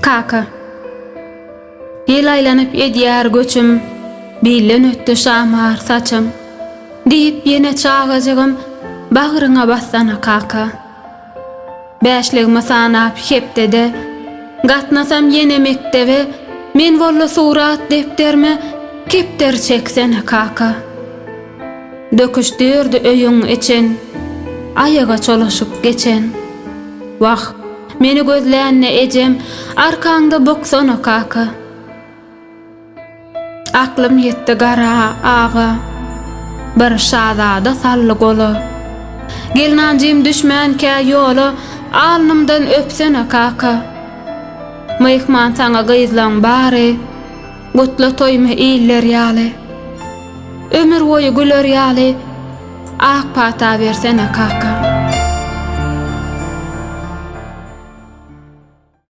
Kaka. Yıl aylanyp edýär göçüm, bilen ötdi şamar saçym. Diýip ýene çağajygym, bagyryňa bassana kaka. Bäşligimi sanap hepdede, gatnasam ýene mektebe, men bolla surat depderme, kepder çeksene kaka. Döküşdürdi öýüň içen, ayaga çolaşyp geçen. Wah, meni gözlänne ejem, arkaňda boksana kaka. Aklym ýetdi gara ağa, bir şazada sally goly. Gelnancym düşmänkä ýoly, alnymdan öpsene kaka. Myhman saňa gyzlaň bary, gutla toýma iller ýaly. Ömür boýu güler ýaly, ak pata bersene kaka.